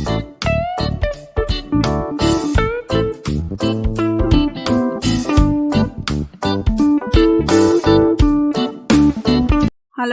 Hello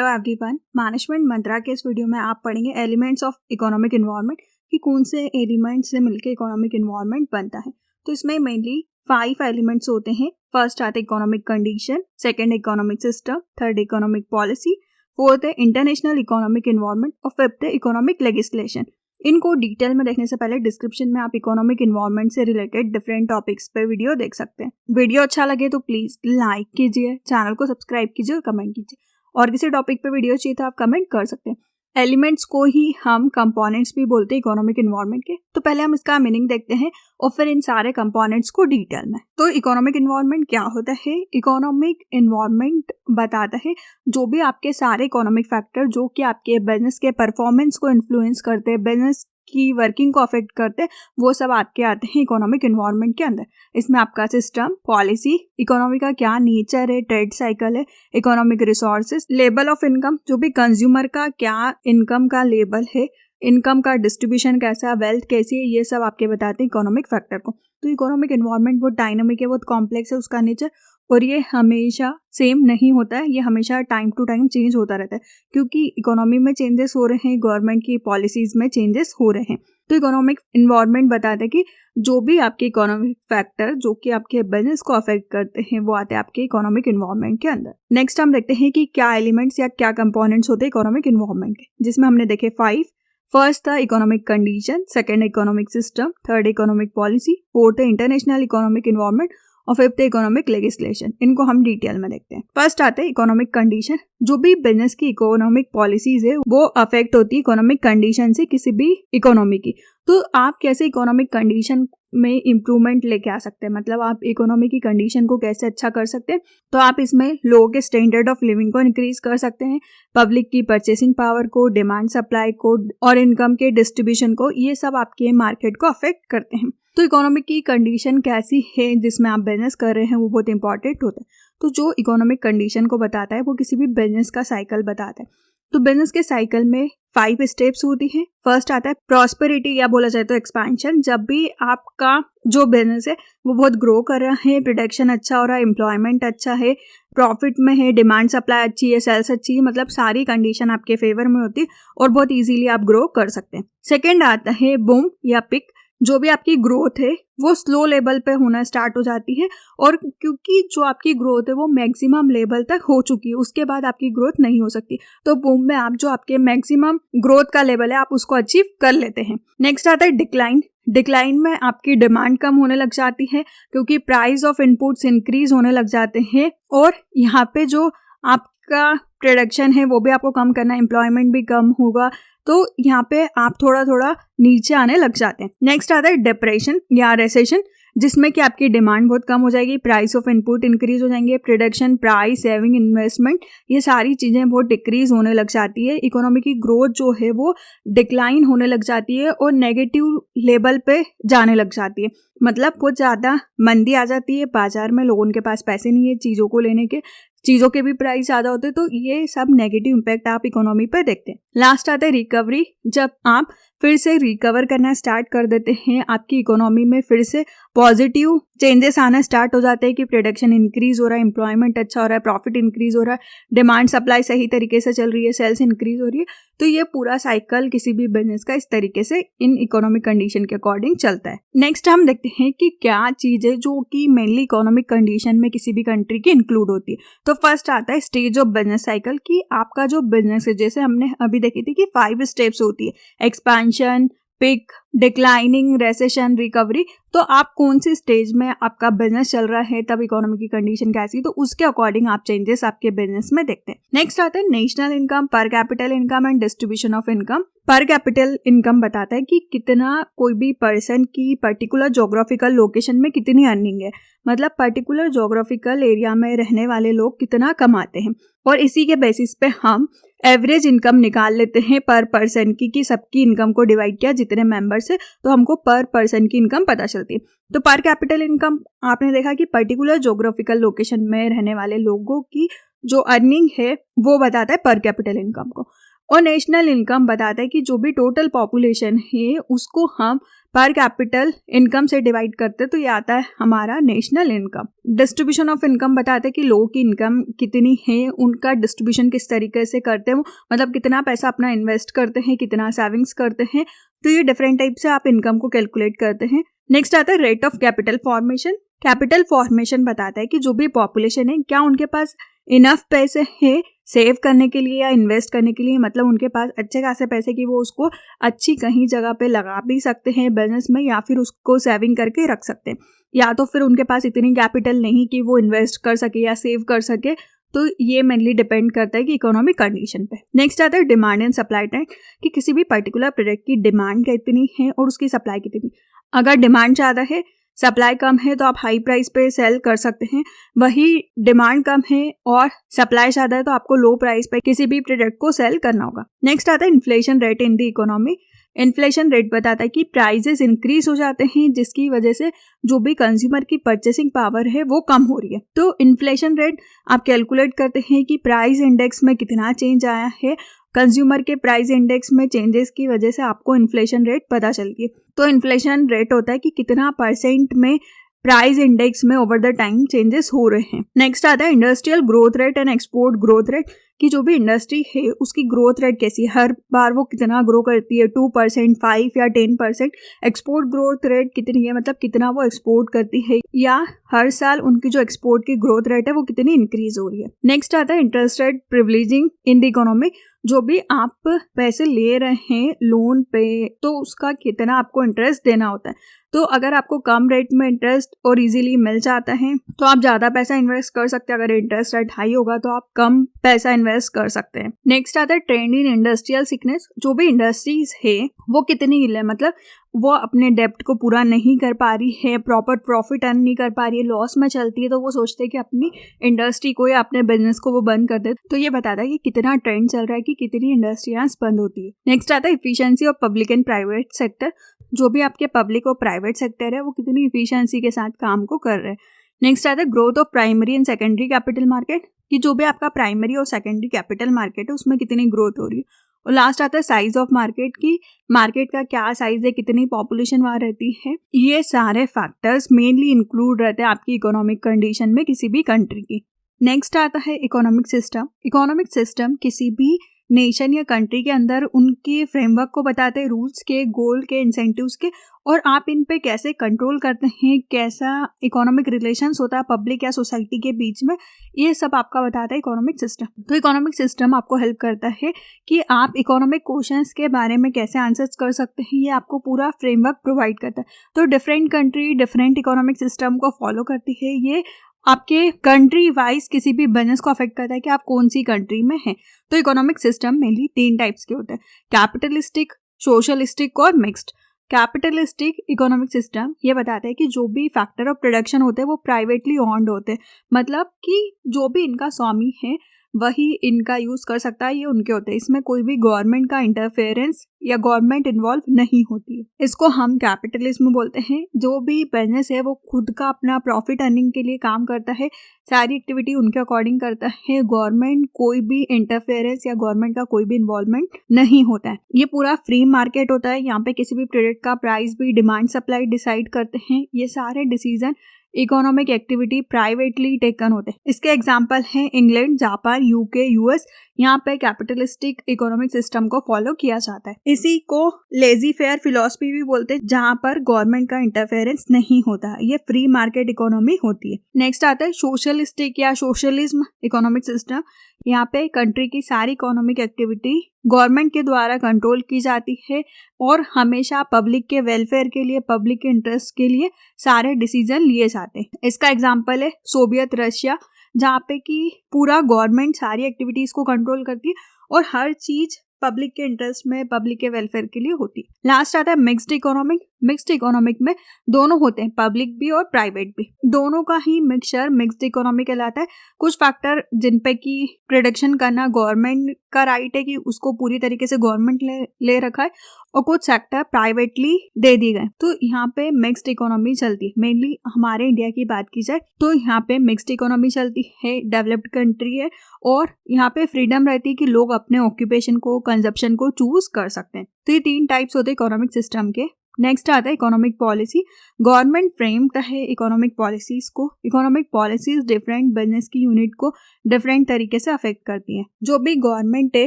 everyone, management मंत्रा के इस video में आप पढ़ेंगे एलिमेंट्स ऑफ इकोनॉमिक इन्वायरमेंट कि कौन से एलिमेंट से मिलकर इकोनॉमिक इन्वायरमेंट बनता है। तो इसमें मेनली 5 एलिमेंट्स होते हैं। फर्स्ट आते economic condition, second economic system, third economic policy, fourth है इंटरनेशनल इकोनॉमिक इन्वायरमेंट और फिफ्थ है इकोनॉमिक लेजिस्लेशन। इनको डिटेल में देखने से पहले डिस्क्रिप्शन में आप इकोनॉमिक इन्वायरमेंट से रिलेटेड डिफरेंट टॉपिक्स पे वीडियो देख सकते हैं। वीडियो अच्छा लगे तो प्लीज लाइक कीजिए, चैनल को सब्सक्राइब कीजिए और कमेंट कीजिए। और किसी टॉपिक पे वीडियो चाहिए तो आप कमेंट कर सकते हैं। एलिमेंट्स को ही हम कंपोनेंट्स भी बोलते हैं इकोनॉमिक इन्वायरमेंट के। तो पहले हम इसका मीनिंग देखते हैं और फिर इन सारे कंपोनेंट्स को डिटेल में। तो इकोनॉमिक इन्वायरमेंट क्या होता है? इकोनॉमिक इन्वायरमेंट बताता है जो भी आपके सारे इकोनॉमिक फैक्टर जो कि आपके बिजनेस के परफॉर्मेंस को इन्फ्लुएंस करते हैं, बिजनेस की वर्किंग को अफेक्ट करते हैं, वो सब आपके आते हैं इकोनॉमिक इन्वायरमेंट के अंदर। इसमें आपका सिस्टम, पॉलिसी, इकोनॉमी का क्या नेचर है, ट्रेड साइकिल है, economic resources, level of income, जो भी कंज्यूमर का क्या इनकम का लेवल है, इनकम का डिस्ट्रीब्यूशन कैसा, वेल्थ कैसी है, ये सब आपके बताते हैं इकोनॉमिक फैक्टर को। तो इकोनॉमिक इन्वायरमेंट बहुत डायनामिक है, बहुत कॉम्प्लेक्स है उसका नेचर, और ये हमेशा सेम नहीं होता है। ये हमेशा टाइम टू टाइम चेंज होता रहता है क्योंकि इकोनॉमी में चेंजेस हो रहे हैं, गवर्नमेंट की पॉलिसीज में चेंजेस हो रहे हैं। तो इकोनॉमिक इन्वायरमेंट बताता है कि जो भी आपके इकोनॉमिक फैक्टर जो कि आपके बिजनेस को अफेक्ट करते हैं वो आते हैं आपके इकोनॉमिक इन्वायरमेंट के अंदर। नेक्स्ट हम देखते हैं कि क्या एलिमेंट्स या क्या कंपोनेंट्स होते हैं इकोनॉमिक इन्वायरमेंट के, जिसमें हमने देखे 5। फर्स्ट था economic condition, second economic system, third economic policy, fourth है इंटरनेशनल इकोनॉमिक इन्वायरमेंट और फिफ्थ इकोनॉमिक लेजिस्लेशन। इनको हम डिटेल में देखते हैं। फर्स्ट आते हैं इकोनॉमिक कंडीशन। जो भी बिजनेस की इकोनॉमिक पॉलिसीज है वो अफेक्ट होती है इकोनॉमिक कंडीशन से किसी भी इकोनॉमी की। तो आप कैसे इकोनॉमिक कंडीशन में इम्प्रूवमेंट लेके आ सकते हैं, मतलब आप इकोनॉमी की कंडीशन को कैसे अच्छा कर सकते हैं। तो आप इसमें लोगों के स्टैंडर्ड ऑफ लिविंग को इंक्रीज कर सकते हैं, पब्लिक की परचेसिंग पावर को, डिमांड सप्लाई को और इनकम के डिस्ट्रीब्यूशन को, ये सब आपके मार्केट को अफेक्ट करते हैं। तो इकोनॉमिक की कंडीशन कैसी है जिसमें आप बिजनेस कर रहे हैं वो बहुत इंपॉर्टेंट होता है। तो जो इकोनॉमिक कंडीशन को बताता है वो किसी भी बिजनेस का साइकिल बताता है। तो बिजनेस के साइकिल में 5 स्टेप्स होती है। फर्स्ट आता है प्रॉस्पेरिटी या बोला जाए तो एक्सपेंशन। जब भी आपका जो बिजनेस है वो बहुत ग्रो कर रहा है, प्रोडक्शन अच्छा हो रहा है, एम्प्लॉयमेंट अच्छा है, प्रॉफिट में है, डिमांड सप्लाई अच्छी है, सेल्स अच्छी है, मतलब सारी कंडीशन आपके फेवर में होती है और बहुत इजीली आप ग्रो कर सकते हैं। सेकेंड आता है बूम या पिक। जो भी आपकी ग्रोथ है वो स्लो लेवल पे होना स्टार्ट हो जाती है और क्योंकि जो आपकी ग्रोथ है वो मैक्सिमम लेवल तक हो चुकी है, उसके बाद आपकी ग्रोथ नहीं हो सकती। तो बूम में आप जो आपके मैक्सिमम ग्रोथ का लेवल है आप उसको अचीव कर लेते हैं। नेक्स्ट आता है डिक्लाइन। डिक्लाइन में आपकी डिमांड कम होने लग जाती है क्योंकि प्राइस ऑफ इनपुट्स इंक्रीज होने लग जाते हैं और यहाँ पे जो आपका प्रोडक्शन है वो भी आपको कम करना है, एम्प्लॉयमेंट भी कम होगा, तो यहाँ पे आप थोड़ा थोड़ा नीचे आने लग जाते हैं। नेक्स्ट आता है डिप्रेशन या रिसेशन, जिसमें कि आपकी डिमांड बहुत कम हो जाएगी, प्राइस ऑफ इनपुट इंक्रीज हो जाएंगे, प्रोडक्शन, प्राइस, सेविंग, इन्वेस्टमेंट, ये सारी चीज़ें बहुत डिक्रीज होने लग जाती है। इकोनॉमी की ग्रोथ जो है वो डिक्लाइन होने लग जाती है और नेगेटिव लेवल पे जाने लग जाती है, मतलब बहुत ज़्यादा मंदी आ जाती है, बाजार में लोगों के पास पैसे नहीं है चीज़ों को लेने के, चीज़ों के भी प्राइस ज़्यादा होते हैं। तो ये सब नेगेटिव इम्पैक्ट आप इकोनॉमी पर देखते हैं। लास्ट आता है रिकवरी। जब आप फिर से रिकवर करना स्टार्ट कर देते हैं, आपकी इकोनॉमी में फिर से पॉजिटिव चेंजेस आना स्टार्ट हो जाते हैं कि प्रोडक्शन इंक्रीज हो रहा है, एम्प्लॉयमेंट अच्छा हो रहा है, प्रॉफिट इंक्रीज हो रहा है, डिमांड सप्लाई सही तरीके से चल रही है, सेल्स इंक्रीज हो रही है। तो ये पूरा साइकिल किसी भी बिजनेस का इस तरीके से इन इकोनॉमिक कंडीशन के अकॉर्डिंग चलता है। नेक्स्ट हम देखते हैं कि क्या चीज़ें जो कि मेनली इकोनॉमिक कंडीशन में किसी भी कंट्री की इंक्लूड होती है। तो फर्स्ट आता है स्टेज ऑफ बिजनेस साइकिल, कि आपका जो बिजनेस है, जैसे हमने अभी देखी थी कि 5 स्टेप्स होती है, expansion, peak, declining, recession, recovery. तो आप कौन सी स्टेज में आपका बिजनेस चल रहा है, तब इकोनॉमी की कंडीशन कैसी, तो उसके अकॉर्डिंग आप चेंजेस आपके बिजनेस में देखते हैं। नेक्स्ट आता है नेशनल इनकम, पर capital income and distribution of income. पर कैपिटल इनकम बताता है कि कितना कोई भी पर्सन की पर्टिकुलर जोग्राफिकल लोकेशन में कितनी अर्निंग है, मतलब पर्टिकुलर जोग्राफिकल एरिया में रहने वाले लोग कितना कमाते हैं, और इसी के बेसिस पे हम एवरेज इनकम निकाल लेते हैं पर पर्सन की, कि सबकी इनकम को डिवाइड किया जितने मेंबर्स है तो हमको पर पर्सन की इनकम पता चलती है। तो पर कैपिटल इनकम आपने देखा कि पर्टिकुलर जोग्राफिकल लोकेशन में रहने वाले लोगों की जो अर्निंग है वो बताता है पर कैपिटल इनकम को। और नेशनल इनकम बताता है कि जो भी टोटल पॉपुलेशन है उसको हम पर कैपिटल इनकम से डिवाइड करते हैं, तो ये आता है हमारा national income. Distribution of income बताते हैं कि लोगों की इनकम कितनी है, उनका डिस्ट्रीब्यूशन किस तरीके से करते हैं वो, मतलब कितना पैसा अपना इन्वेस्ट करते हैं, कितना सेविंग्स करते हैं। तो ये डिफरेंट टाइप से आप इनकम को कैलकुलेट करते हैं। नेक्स्ट आता है rate of capital formation. Capital formation बताता है कि जो भी पॉपुलेशन है क्या उनके पास इनफ पैसे हैं सेव करने के लिए या इन्वेस्ट करने के लिए, मतलब उनके पास अच्छे खासे पैसे कि वो उसको अच्छी कहीं जगह पे लगा भी सकते हैं बिजनेस में, या फिर उसको सेविंग करके रख सकते हैं, या तो फिर उनके पास इतनी कैपिटल नहीं कि वो इन्वेस्ट कर सके या सेव कर सके। तो ये मेनली डिपेंड करता है कि इकोनॉमिक कंडीशन पे। नेक्स्ट आता है डिमांड एंड सप्लाई ट्रेंड, कि किसी भी पर्टिकुलर प्रोडक्ट की डिमांड कितनी है और उसकी सप्लाई कितनी। अगर डिमांड ज़्यादा है सप्लाई कम है तो आप हाई प्राइस पे सेल कर सकते हैं, वही डिमांड कम है और सप्लाई ज़्यादा है तो आपको लो प्राइस पे किसी भी प्रोडक्ट को सेल करना होगा। नेक्स्ट आता है inflation rate in the economy. Inflation rate बताता है कि प्राइजेस इंक्रीज हो जाते हैं जिसकी वजह से जो भी कंज्यूमर की परचेसिंग पावर है वो कम हो रही है। तो इन्फ्लेशन रेट आप कैलकुलेट करते हैं कि प्राइस इंडेक्स में कितना चेंज आया है, कंज्यूमर के प्राइस इंडेक्स में चेंजेस की वजह से आपको इन्फ्लेशन रेट पता चलती है। तो इन्फ्लेशन रेट होता है कि कितना परसेंट में प्राइस इंडेक्स में ओवर द टाइम चेंजेस हो रहे हैं। नेक्स्ट आता है industrial growth rate and export growth rate, कि जो भी इंडस्ट्री है उसकी ग्रोथ रेट कैसी है, हर बार वो कितना ग्रो करती है, 2%, 5 या 10%। एक्सपोर्ट ग्रोथ रेट कितनी है, मतलब कितना वो एक्सपोर्ट करती है, या हर साल उनकी जो एक्सपोर्ट की ग्रोथ रेट है वो कितनी इंक्रीज हो रही है। नेक्स्ट आता है interest rate privileging in the economy, जो भी आप पैसे ले रहे हैं लोन पे तो उसका कितना आपको इंटरेस्ट देना होता है। तो अगर आपको कम रेट में इंटरेस्ट और इजीली मिल जाता है तो आप ज़्यादा पैसा इन्वेस्ट कर सकते हैं, अगर इंटरेस्ट रेट हाई होगा तो आप कम पैसा इन्वेस्ट कर सकते हैं। नेक्स्ट आता है ट्रेंड इन इंडस्ट्रियल सिकनेस, जो भी इंडस्ट्रीज है वो कितनी हिल है, मतलब वो अपने डेप्ट को पूरा नहीं कर पा रही है, प्रॉपर प्रॉफिट अर्न नहीं कर पा रही है, लॉस में चलती है, तो वो सोचते हैं कि अपनी इंडस्ट्री को या अपने बिजनेस को वो बंद कर दे। तो ये बताता है कि कितना ट्रेंड चल रहा है कि कितनी इंडस्ट्रियां बंद होती है। नेक्स्ट आता है efficiency of public and private sector, जो भी आपके पब्लिक और प्राइवेट सेक्टर है वो कितनी इफिशियंसी के साथ काम को कर रहे हैं। नेक्स्ट आता है growth of primary and secondary capital market, कि जो भी आपका प्राइमरी और सेकेंडरी कैपिटल मार्केट है उसमें कितनी ग्रोथ हो रही है। और लास्ट आता है साइज ऑफ मार्केट, की मार्केट का क्या साइज है, कितनी पॉपुलेशन वहाँ रहती है। ये सारे फैक्टर्स मेनली इंक्लूड रहते हैं आपकी इकोनॉमिक कंडीशन में किसी भी कंट्री की। नेक्स्ट आता है इकोनॉमिक सिस्टम। इकोनॉमिक सिस्टम किसी भी नेशन या कंट्री के अंदर उनके फ्रेमवर्क को बताते हैं, रूल्स के, गोल के, इंसेंटिव्स के, और आप इन पे कैसे कंट्रोल करते हैं, कैसा इकोनॉमिक रिलेशंस होता है पब्लिक या सोसाइटी के बीच में, ये सब आपका बताता है इकोनॉमिक सिस्टम। तो इकोनॉमिक सिस्टम आपको हेल्प करता है कि आप इकोनॉमिक क्वेश्चंस के बारे में कैसे आंसर्स कर सकते हैं, ये आपको पूरा फ्रेमवर्क प्रोवाइड करता है। तो different country different economic system को फॉलो करती है। ये आपके कंट्री वाइज किसी भी बिजनेस को अफेक्ट करता है कि आप कौन सी कंट्री में हैं। तो इकोनॉमिक सिस्टम मेनली 3 टाइप्स के होते हैं, कैपिटलिस्टिक, सोशलिस्टिक और मिक्स्ड। कैपिटलिस्टिक इकोनॉमिक सिस्टम ये बताता है कि जो भी फैक्टर ऑफ प्रोडक्शन होते हैं वो प्राइवेटली ओन्ड होते हैं, मतलब कि जो भी इनका स्वामी है वही इनका यूज़ कर सकता है, ये उनके होते हैं, इसमें कोई भी गवर्नमेंट का इंटरफेरेंस या गवर्नमेंट इन्वॉल्व नहीं होती है। इसको हम कैपिटलिज्म बोलते हैं। जो भी बिजनेस है वो खुद का अपना प्रॉफिट अर्निंग के लिए काम करता है, सारी एक्टिविटी उनके अकॉर्डिंग करता है, गवर्नमेंट कोई भी इंटरफेरेंस या गवर्नमेंट का कोई भी इन्वॉल्वमेंट नहीं होता है। ये पूरा फ्री मार्केट होता है, यहाँ पे किसी भी प्रोडक्ट का प्राइस भी डिमांड सप्लाई डिसाइड करते हैं। ये सारे decision economic activity privately taken होते हैं। इसके एग्जांपल हैं इंग्लैंड, जापान, यूके, यूएस। यहाँ पे कैपिटलिस्टिक इकोनॉमिक सिस्टम को फॉलो किया जाता है। इसी को लेजी फेयर फिलॉसफी भी बोलते हैं, जहाँ पर गवर्नमेंट का इंटरफेरेंस नहीं होता है। ये फ्री मार्केट इकोनॉमी होती है। नेक्स्ट आता है सोशलिस्टिक या सोशलिज्म इकोनॉमिक सिस्टम। यहाँ पे कंट्री की सारी इकोनॉमिक एक्टिविटी गवर्नमेंट के द्वारा कंट्रोल की जाती है और हमेशा पब्लिक के वेलफेयर के लिए, पब्लिक के इंटरेस्ट के लिए सारे डिसीजन लिए जाते हैं। इसका एग्जांपल है सोवियत रशिया, जहाँ पे कि पूरा गवर्नमेंट सारी एक्टिविटीज को कंट्रोल करती है और हर चीज पब्लिक के इंटरेस्ट में, पब्लिक के वेलफेयर के लिए होती है। लास्ट आता है मिक्स्ड इकोनॉमिक, मिक्स्ड इकोनॉमिक में दोनों होते हैं, पब्लिक भी और प्राइवेट भी, दोनों का ही मिक्सचर मिक्स्ड इकोनॉमी कहलाता है। कुछ फैक्टर जिन पे कि प्रोडक्शन करना गवर्नमेंट का राइट है कि उसको पूरी तरीके से गवर्नमेंट ले रखा है, और कुछ सेक्टर प्राइवेटली दे दिए गए, तो यहाँ पे मिक्स्ड इकोनॉमी चलती है। मेनली हमारे इंडिया की बात की जाए तो यहाँ पे मिक्स्ड इकोनॉमी चलती है, डेवलप्ड कंट्री है, और यहाँ पे फ्रीडम रहती है कि लोग अपने ऑक्यूपेशन को, कंजप्शन को चूज कर सकते हैं। तो ये 3 टाइप्स होते हैं इकोनॉमिक सिस्टम के। नेक्स्ट आता है इकोनॉमिक पॉलिसी। गवर्नमेंट फ्रेम है इकोनॉमिक पॉलिसीज को। इकोनॉमिक पॉलिसीज डिफरेंट बिजनेस की यूनिट को डिफरेंट तरीके से अफेक्ट करती हैं। जो भी गवर्नमेंट है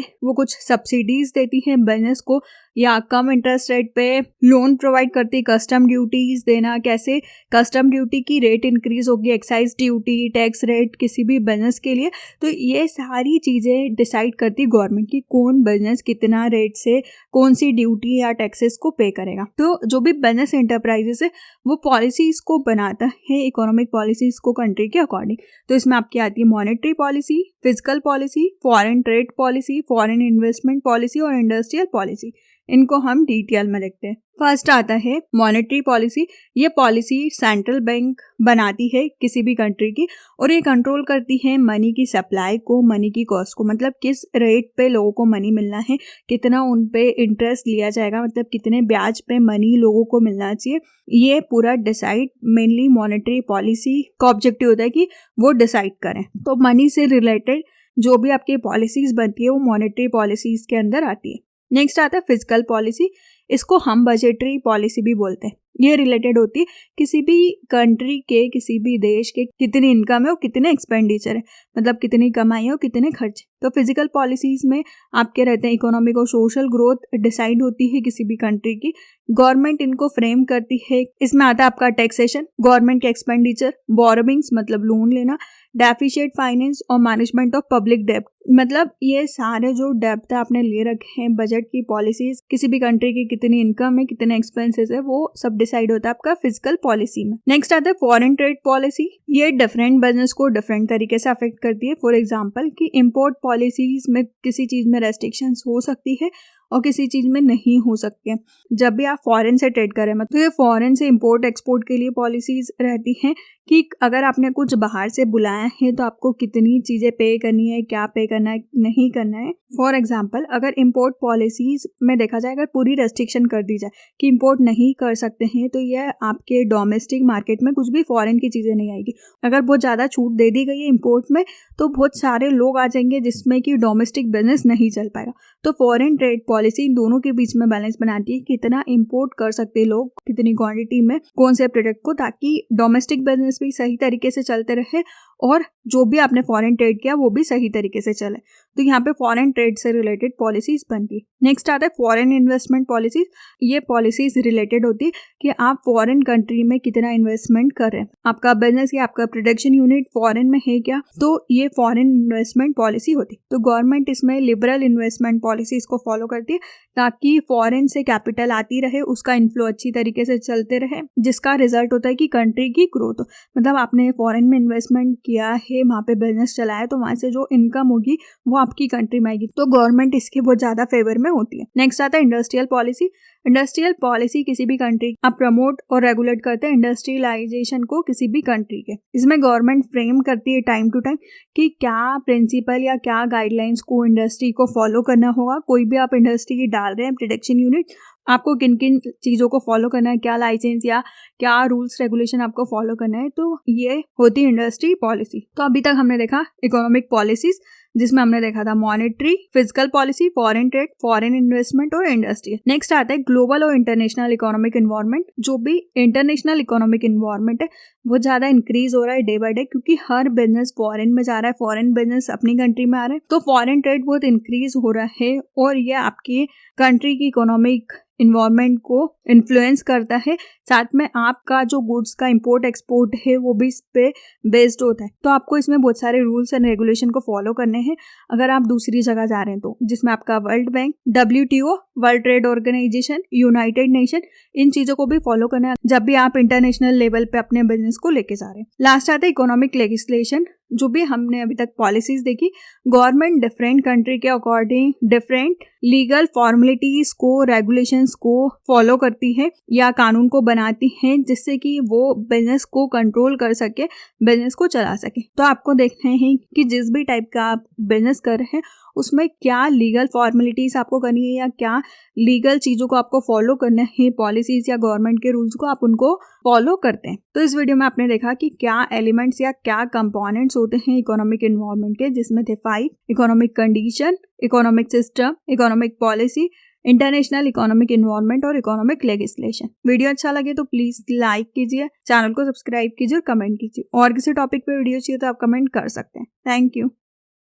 वो कुछ सब्सिडीज देती है बिजनेस को, या कम इंटरेस्ट रेट पे लोन प्रोवाइड करती है, कस्टम ड्यूटीज देना, कैसे कस्टम ड्यूटी की रेट इंक्रीज होगी, एक्साइज ड्यूटी, टैक्स रेट किसी भी बिजनेस के लिए, तो ये सारी चीज़ें डिसाइड करती है गवर्नमेंट की कौन बिजनेस कितना रेट से कौन सी ड्यूटी या टैक्सेस को पे करेगा। तो जो भी बिजनेस एंटरप्राइजेस है वो पॉलिसीज को बनाता है, इकोनॉमिक पॉलिसीज को कंट्री के अकॉर्डिंग। तो इसमें आपकी आती है monetary policy, physical policy, foreign trade policy, foreign investment policy और इंडस्ट्रियल पॉलिसी। इनको हम डिटेल में देखते हैं। फर्स्ट आता है मॉनेटरी पॉलिसी। ये पॉलिसी सेंट्रल बैंक बनाती है किसी भी कंट्री की, और ये कंट्रोल करती है मनी की सप्लाई को, मनी की कॉस्ट को, मतलब किस रेट पे लोगों को मनी मिलना है, कितना उन पे इंटरेस्ट लिया जाएगा, मतलब कितने ब्याज पे मनी लोगों को मिलना चाहिए। ये पूरा डिसाइड मेनली मॉनेटरी पॉलिसी का ऑब्जेक्टिव होता है कि वो डिसाइड करें। तो मनी से रिलेटेड जो भी आपकी पॉलिसीज बनती है वो मॉनेटरी पॉलिसीज के अंदर आती है। नेक्स्ट आता है फिजिकल पॉलिसी। इसको हम बजटरी पॉलिसी भी बोलते हैं। ये रिलेटेड होती है किसी भी कंट्री के, किसी भी देश के कितनी इनकम है और कितने एक्सपेंडिचर है, मतलब कितनी कमाई है और कितने खर्च। तो फिजिकल पॉलिसीज में आपके रहते हैं इकोनॉमिक और सोशल ग्रोथ डिसाइड होती है किसी भी कंट्री की, गवर्नमेंट इनको फ्रेम करती है। इसमें आता है आपका टैक्सेशन, गवर्नमेंट के एक्सपेंडिचर, बोरोविंग्स मतलब लोन लेना, डेफिशिएट फाइनेंस और मैनेजमेंट ऑफ पब्लिक डेब्ट, मतलब ये सारे जो डेब्ट आपने ले रखे हैं, बजट की पॉलिसीज, किसी भी कंट्री की कितनी इनकम है, कितने एक्सपेंसेस है, वो सब डिसाइड होता है आपका फिजिकल पॉलिसी में। नेक्स्ट आता है फॉरेन ट्रेड पॉलिसी। ये डिफरेंट बिजनेस को डिफरेंट तरीके से अफेक्ट करती है। फॉर एग्जांपल कि इंपोर्ट पॉलिसीज में किसी चीज में रेस्ट्रिक्शंस हो सकती है और किसी चीज में नहीं हो सकती है। जब भी आप फॉरेन से ट्रेड करें, मतलब ये फॉरेन से इंपोर्ट एक्सपोर्ट के लिए पॉलिसीज रहती हैं कि अगर आपने कुछ बाहर से बुलाया है तो आपको कितनी चीजें पे करनी है, क्या पे करना है, नहीं करना है। फॉर एग्जांपल अगर इंपोर्ट पॉलिसीज में देखा जाए, अगर पूरी रेस्ट्रिक्शन कर दी जाए कि इंपोर्ट नहीं कर सकते हैं, तो यह आपके डोमेस्टिक मार्केट में कुछ भी फॉरेन की चीजें नहीं आएगी। अगर बहुत ज्यादा छूट दे दी गई है इंपोर्ट में तो बहुत सारे लोग आ जाएंगे जिसमें कि डोमेस्टिक बिजनेस नहीं चल पाएगा। तो फॉरेन ट्रेड पॉलिसी इन दोनों के बीच में बैलेंस बनाती है, कितना इंपोर्ट कर सकते हैं लोग, कितनी क्वांटिटी में, कौन से प्रोडक्ट को, ताकि डोमेस्टिक बिजनेस भी सही तरीके से चलते रहे और जो भी आपने फॉरेन ट्रेड किया वो भी सही तरीके से चले। तो यहाँ पे फॉरेन ट्रेड से रिलेटेड पॉलिसीज बनती है। नेक्स्ट आता है फॉरेन इन्वेस्टमेंट पॉलिसीज। ये पॉलिसीज रिलेटेड होती है कि आप फॉरेन कंट्री में कितना इन्वेस्टमेंट कर रहे हैं, आपका बिजनेस या आपका प्रोडक्शन यूनिट फॉरेन में है क्या, तो ये फॉरेन इन्वेस्टमेंट पॉलिसी होती है। तो गवर्नमेंट इसमें लिबरल इन्वेस्टमेंट पॉलिसीज को फॉलो करती है ताकि फॉरेन से कैपिटल आती रहे, उसका इन्फ्लो अच्छी तरीके से चलते रहे, जिसका रिजल्ट होता है कि कंट्री की ग्रोथ हो। मतलब आपने फॉरेन में इन्वेस्टमेंट किया है, वहाँ पे बिजनेस चलाया है, तो वहाँ से जो इनकम होगी वो आपकी कंट्री में आएगी। तो गवर्नमेंट इसके बहुत ज्यादा फेवर में होती है। नेक्स्ट आता है इंडस्ट्रियल पॉलिसी। इंडस्ट्रियल पॉलिसी किसी भी कंट्री आप प्रमोट और रेगुलेट करते हैं इंडस्ट्रियलाइजेशन को किसी भी कंट्री के। इसमें गवर्नमेंट फ्रेम करती है टाइम टू टाइम कि क्या प्रिंसिपल या क्या गाइडलाइंस को इंडस्ट्री को फॉलो करना होगा। कोई भी आप इंडस्ट्री की डाल रहे हैं प्रोडक्शन यूनिट, आपको किन किन चीज़ों को फॉलो करना है, क्या लाइसेंस या क्या रूल्स रेगुलेशन आपको फॉलो करना है, तो ये होती है इंडस्ट्री पॉलिसी। तो अभी तक हमने देखा इकोनॉमिक पॉलिसीज, जिसमें हमने देखा था monetary, physical policy, foreign trade, foreign investment और इंडस्ट्री। नेक्स्ट आता है ग्लोबल और इंटरनेशनल इकोनॉमिक एनवायरनमेंट। जो भी इंटरनेशनल इकोनॉमिक एनवायरनमेंट है वो ज़्यादा इंक्रीज हो रहा है डे बाय डे, क्योंकि हर बिजनेस फॉरेन में जा रहा है, फॉरेन बिजनेस अपनी कंट्री में आ रहा है, तो फॉरेन ट्रेड बहुत इंक्रीज हो रहा है और ये आपकी कंट्री की इकोनॉमिक इन्वायरमेंट को इन्फ्लुएंस करता है। साथ में आपका जो गुड्स का इंपोर्ट एक्सपोर्ट है वो भी इस पे बेस्ड होता है। तो आपको इसमें बहुत सारे रूल्स एंड रेगुलेशन को फॉलो करने हैं अगर आप दूसरी जगह जा रहे हैं तो, जिसमें आपका World Bank, WTO, World Trade Organization, United Nation, इन चीजों को भी फॉलो करना है जब भी आप इंटरनेशनल लेवल पे अपने बिजनेस को लेके जा रहे हैं। लास्ट आता है इकोनॉमिक लेजिस्लेशन। जो भी हमने अभी तक पॉलिसीज देखी, गवर्नमेंट डिफरेंट कंट्री के अकॉर्डिंग डिफरेंट लीगल फॉर्मेलिटीज को, रेगुलेशंस को फॉलो करती है या कानून को बनाती है जिससे कि वो बिजनेस को कंट्रोल कर सके, बिजनेस को चला सके। तो आपको देखना है कि जिस भी टाइप का आप बिजनेस कर रहे हैं उसमें क्या लीगल फॉर्मेलिटीज आपको करनी है या क्या लीगल चीज़ों को आपको फॉलो करना है, पॉलिसीज या गवर्नमेंट के रूल्स को आप उनको फॉलो करते हैं। तो इस वीडियो में आपने देखा कि क्या एलिमेंट्स या क्या कंपोनेंट्स होते हैं इकोनॉमिक इन्वायरमेंट के, जिसमें थे 5: economic condition, economic system, economic policy, international economic environment और इकोनॉमिक लेजिस्लेशन। वीडियो अच्छा लगे तो प्लीज लाइक कीजिए, चैनल को सब्सक्राइब कीजिए और कमेंट कीजिए। और किसी टॉपिक पे वीडियो चाहिए तो आप कमेंट कर सकते हैं। Thank you.